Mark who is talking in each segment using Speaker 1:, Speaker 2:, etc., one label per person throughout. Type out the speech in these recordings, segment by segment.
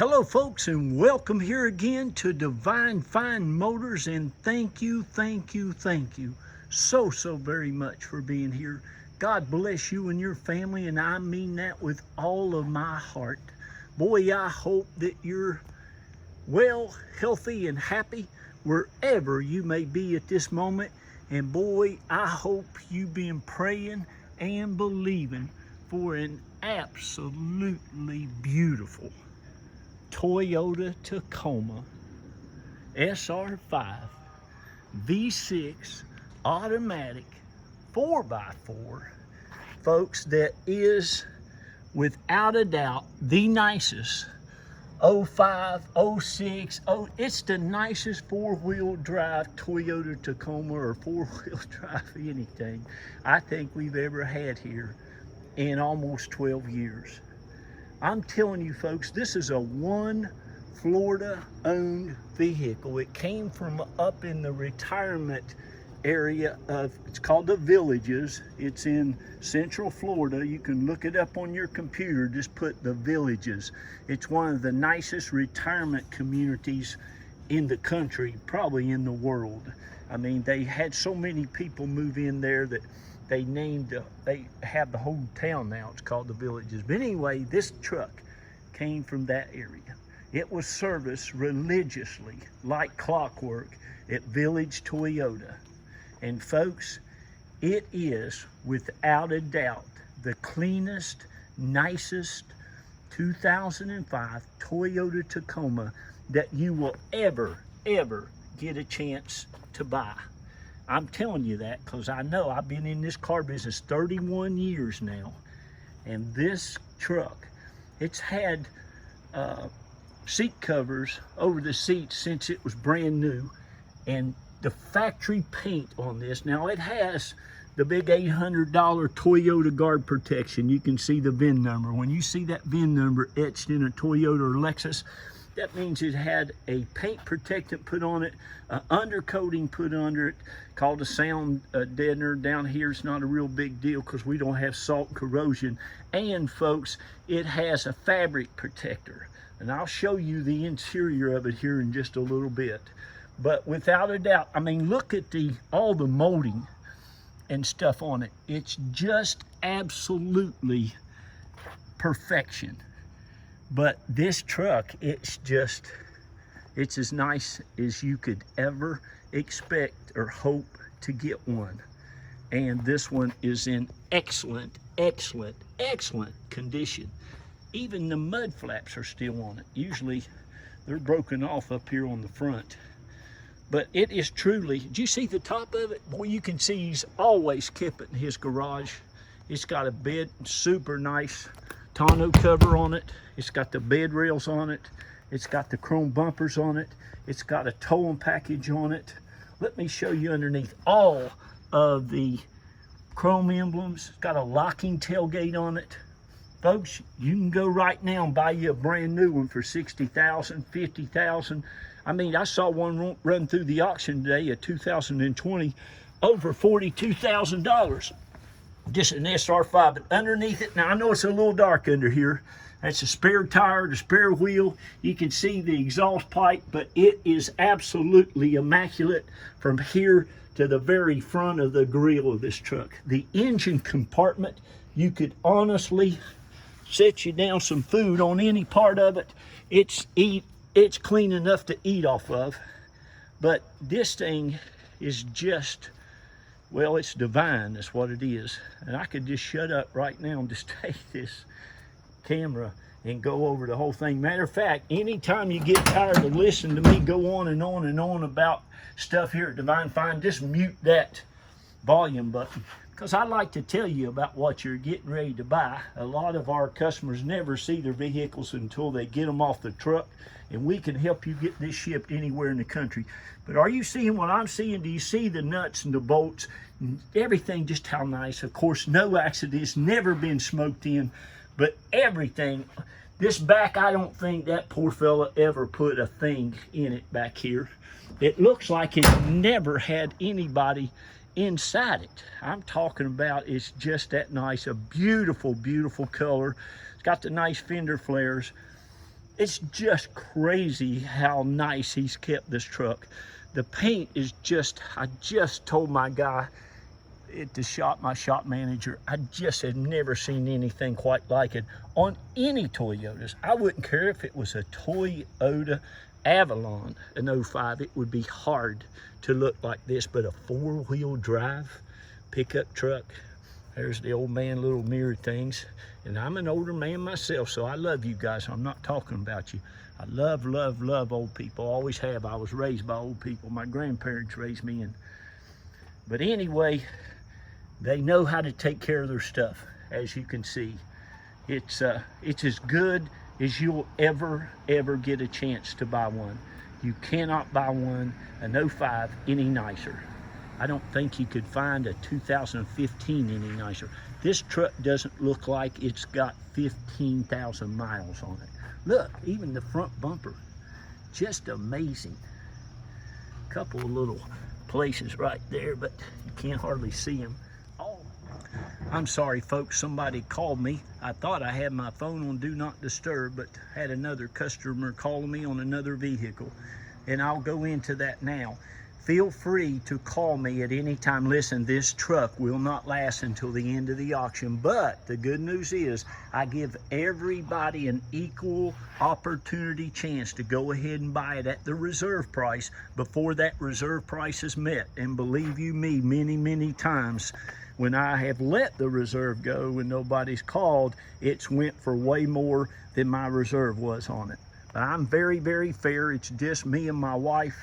Speaker 1: Hello folks, and welcome here again to Divine Fine Motors, and thank you so very much for being here. God bless you and your family, and I mean that with all of my heart. Boy, I hope that you're well, healthy, and happy wherever you may be at this moment. And boy, I hope you've been praying and believing for an absolutely beautiful Toyota Tacoma SR5 V6 automatic 4x4, folks, that is without a doubt the nicest 05, 06, it's the nicest four-wheel drive Toyota Tacoma or four-wheel drive anything I think we've ever had here in almost 12 years. I'm telling you folks, this is a one Florida-owned vehicle. It came from up in the retirement area of, it's called the Villages. It's in Central Florida. You can look it up on your computer. Just put the Villages. It's one of the nicest retirement communities in the country, probably in the world. I mean, they had so many people move in there that they have the whole town now. It's called the Villages. But anyway, this truck came from that area. It was serviced religiously, like clockwork, at Village Toyota. And folks, it is without a doubt the cleanest, nicest 2005 Toyota Tacoma that you will ever get a chance to buy. I'm telling you that because I know I've been in this car business 31 years now. And this truck, it's had seat covers over the seats since it was brand new. And the factory paint on this, now it has the big $800 Toyota guard protection. You can see the VIN number. When you see that VIN number etched in a Toyota or Lexus, that means it had a paint protectant put on it, an undercoating put under it, called a sound deadener. Down here, it's not a real big deal because we don't have salt and corrosion. And folks, it has a fabric protector. And I'll show you the interior of it here in just a little bit. But without a doubt, I mean, look at all the molding and stuff on it. It's just absolutely perfection. But this truck, it's as nice as you could ever expect or hope to get one. And this one is in excellent condition. Even the mud flaps are still on it. Usually they're broken off up here on the front. But it is truly, did you see the top of it? Boy, you can see he's always kept it in his garage. It's got a bed, super nice tonneau cover on it. It's got the bed rails on it. It's got the chrome bumpers on it. It's got a towing package on it. Let me show you underneath all of the chrome emblems. It's got a locking tailgate on it. Folks, you can go right now and buy you a brand new one for $60,000, $50,000. I mean, I saw one run through the auction today, a 2020, over $42,000. Just an SR5, but underneath it, now I know it's a little dark under here. That's a spare tire, the spare wheel. You can see the exhaust pipe, but it is absolutely immaculate from here to the very front of the grill of this truck. The engine compartment, you could honestly set you down some food on any part of it. It's clean enough to eat off of. But this thing is just, well, it's divine, that's what it is. And I could just shut up right now and just take this camera and go over the whole thing. Matter of fact, anytime you get tired of listening to me go on and on and on about stuff here at Divine Fine, just mute that volume button. Because I like to tell you about what you're getting ready to buy. A lot of our customers never see their vehicles until they get them off the truck, and we can help you get this shipped anywhere in the country. But are you seeing what I'm seeing? Do you see the nuts and the bolts and everything, just how nice? Of course, no accidents, never been smoked in, but everything. This back, I don't think that poor fella ever put a thing in it back here. It looks like it never had anybody inside it. I'm talking about, it's just that nice. A beautiful color. It's got the nice fender flares. It's just crazy how nice he's kept this truck. The paint is just, I just told my guy at the shop, my shop manager, I just had never seen anything quite like it on any Toyotas. I wouldn't care if it was a Toyota Avalon, an 05, it would be hard to look like this, but a 4-wheel drive pickup truck. There's the old man little mirror things. And I'm an older man myself, so I love you guys. I'm not talking about you. I love, love, love old people. Always have. I was raised by old people. My grandparents raised me. But anyway, they know how to take care of their stuff, as you can see. It's as good as you'll ever get a chance to buy one. You cannot buy one, an 05, any nicer. I don't think you could find a 2015 any nicer. This truck doesn't look like it's got 15,000 miles on it. Look, even the front bumper, just amazing. Couple of little places right there, but you can't hardly see them. Oh, I'm sorry folks, somebody called me. I thought I had my phone on Do Not Disturb, but had another customer calling me on another vehicle. And I'll go into that now. Feel free to call me at any time. Listen, this truck will not last until the end of the auction, but the good news is I give everybody an equal opportunity chance to go ahead and buy it at the reserve price before that reserve price is met. And believe you me, many times when I have let the reserve go and nobody's called, it's went for way more than my reserve was on it. But I'm very fair. It's just me and my wife.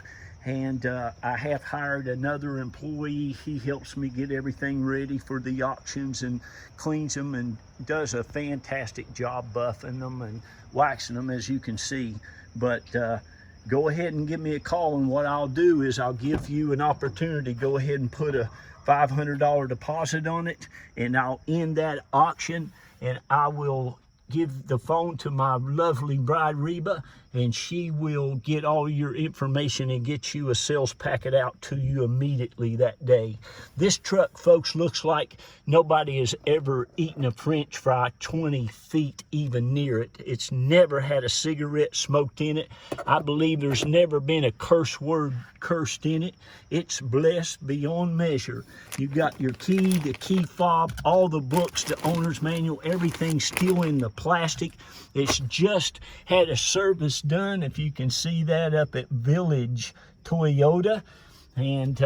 Speaker 1: And I have hired another employee. He helps me get everything ready for the auctions and cleans them and does a fantastic job buffing them and waxing them, as you can see. But go ahead and give me a call, and what I'll do is I'll give you an opportunity to go ahead and put a $500 deposit on it, and I'll end that auction, and I will give the phone to my lovely bride Reba, and she will get all your information and get you a sales packet out to you immediately that day. This truck, folks, looks like nobody has ever eaten a French fry 20 feet even near it. It's never had a cigarette smoked in it. I believe there's never been a curse word cursed in it. It's blessed beyond measure. You got your key, the key fob, all the books, the owner's manual, everything's still in the plastic. It's just had a service done, if you can see that, up at Village Toyota, and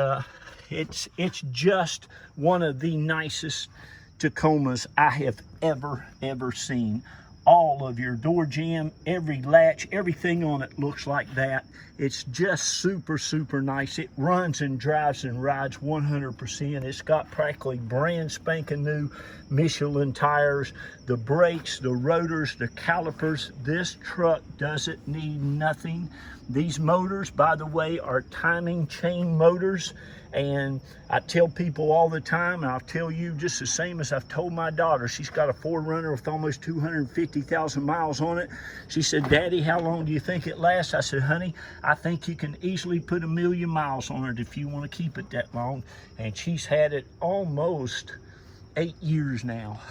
Speaker 1: it's just one of the nicest Tacomas I have ever seen. All of your door jamb, every latch, everything on it looks like that. It's just super nice. It runs and drives and rides 100%. It's got practically brand spanking new Michelin tires, the brakes, the rotors, the calipers. This truck doesn't need nothing. These motors, by the way, are timing chain motors. And I tell people all the time, and I'll tell you just the same as I've told my daughter. She's got a 4Runner with almost 250,000 miles on it. She said, "Daddy, how long do you think it lasts?" I said, "Honey, I think you can easily put 1,000,000 miles on it if you want to keep it that long." And she's had it almost 8 years now.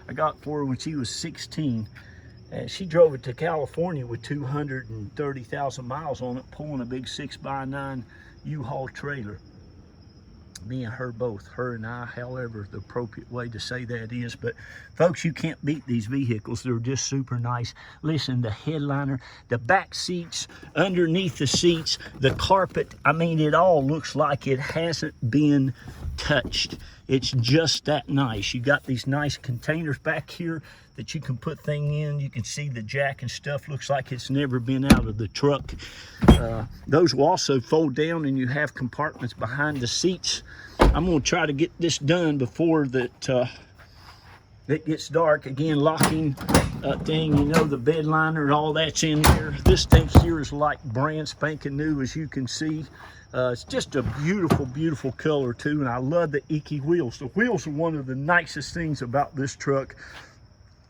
Speaker 1: I got for her when she was 16. And she drove it to California with 230,000 miles on it, pulling a big 6x9 U-Haul trailer. Me and her both, her and I, however the appropriate way to say that is. But folks, you can't beat these vehicles. They're just super nice. Listen, the headliner, the back seats, underneath the seats, the carpet, I mean, it all looks like it hasn't been touched. It's just that nice. You got these nice containers back here that you can put things in. You can see the jack and stuff. Looks like it's never been out of the truck. Those will also fold down, and you have compartments behind the seats. I'm going to try to get this done before that it gets dark. Again, locking thing, you know, the bed liner and all that's in there. This thing here is like brand spanking new, as you can see. It's just a beautiful color too, and I love the ENKIE wheels. The wheels are one of the nicest things about this truck.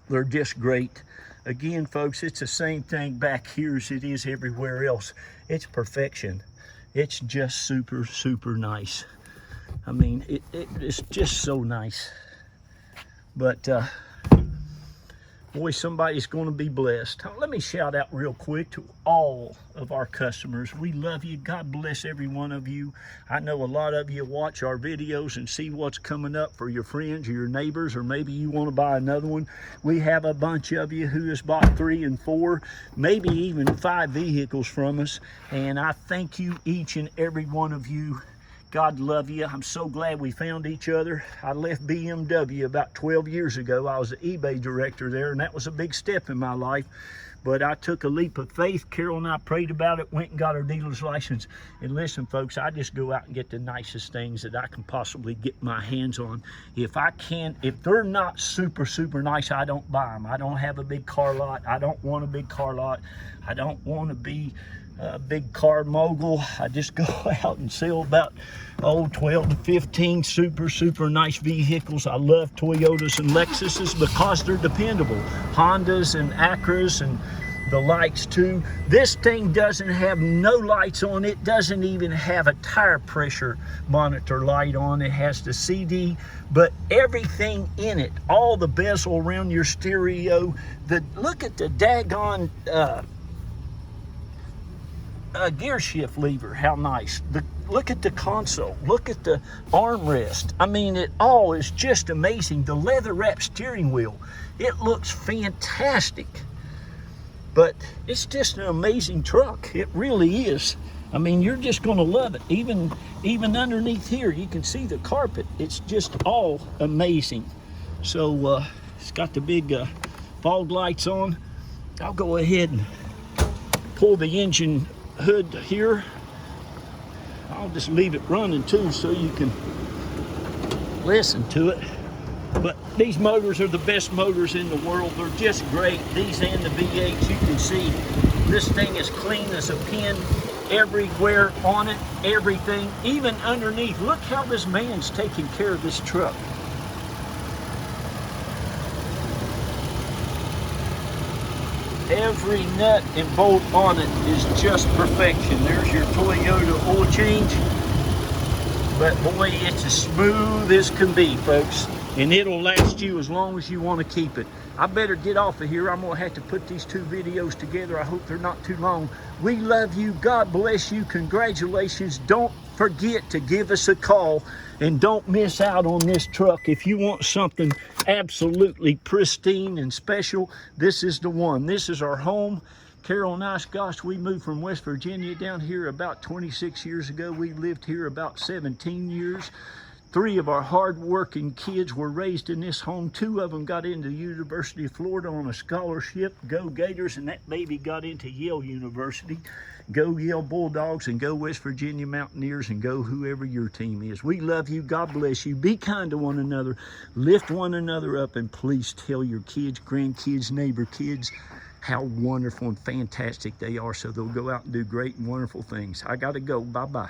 Speaker 1: They're just great. Again, folks, it's the same thing back here as it is everywhere else. It's perfection. It's just super nice. I mean, it's just so nice. But boy, somebody's going to be blessed. Let me shout out real quick to all of our customers. We love you. God bless every one of you. I know a lot of you watch our videos and see what's coming up for your friends or your neighbors, or maybe you want to buy another one. We have a bunch of you who has bought 3 and 4, maybe even 5 vehicles from us, and I thank you, each and every one of you. God love you. I'm so glad we found each other. I left BMW about 12 years ago. I was the eBay director there, and that was a big step in my life. But I took a leap of faith. Carol and I prayed about it, went and got our dealer's license. And listen, folks, I just go out and get the nicest things that I can possibly get my hands on. If they're not super, super nice, I don't buy them. I don't have a big car lot. I don't want a big car lot. I don't want to be a big car mogul. I just go out and sell about 12 to 15 super, super nice vehicles. I love Toyotas and Lexuses because they're dependable. Hondas and Acras and the lights too. This thing doesn't have no lights on it, doesn't even have a tire pressure monitor light on. It has the CD, but everything in it, all the bezel around your stereo, look at the daggone gear shift lever, how nice. Look at the console, look at the armrest. I mean, it all is just amazing. The leather wrapped steering wheel, it looks fantastic. But it's just an amazing truck. It really is. I mean, you're just gonna love it. Even underneath here, you can see the carpet. It's just all amazing. So it's got the big fog lights on. I'll go ahead and pull the engine hood here. I'll just leave it running too so you can listen to it. But these motors are the best motors in the world. They're just great. These and the V8s, you can see this thing is clean as a pin everywhere on it, everything, even underneath. Look how this man's taking care of this truck. Every nut and bolt on it is just perfection. There's your Toyota oil change. But boy, it's as smooth as can be, folks. And it'll last you as long as you want to keep it. I better get off of here. I'm going to have to put these 2 videos together. I hope they're not too long. We love you. God bless you. Congratulations. Don't forget to give us a call. And don't miss out on this truck. If you want something absolutely pristine and special, this is the one. This is our home. Carol and I, gosh, we moved from West Virginia down here about 26 years ago. We lived here about 17 years. 3 of our hard-working kids were raised in this home. 2 of them got into the University of Florida on a scholarship. Go Gators, and that baby got into Yale University. Go Yale Bulldogs, and go West Virginia Mountaineers, and go whoever your team is. We love you. God bless you. Be kind to one another. Lift one another up, and please tell your kids, grandkids, neighbor kids how wonderful and fantastic they are, so they'll go out and do great and wonderful things. I got to go. Bye-bye.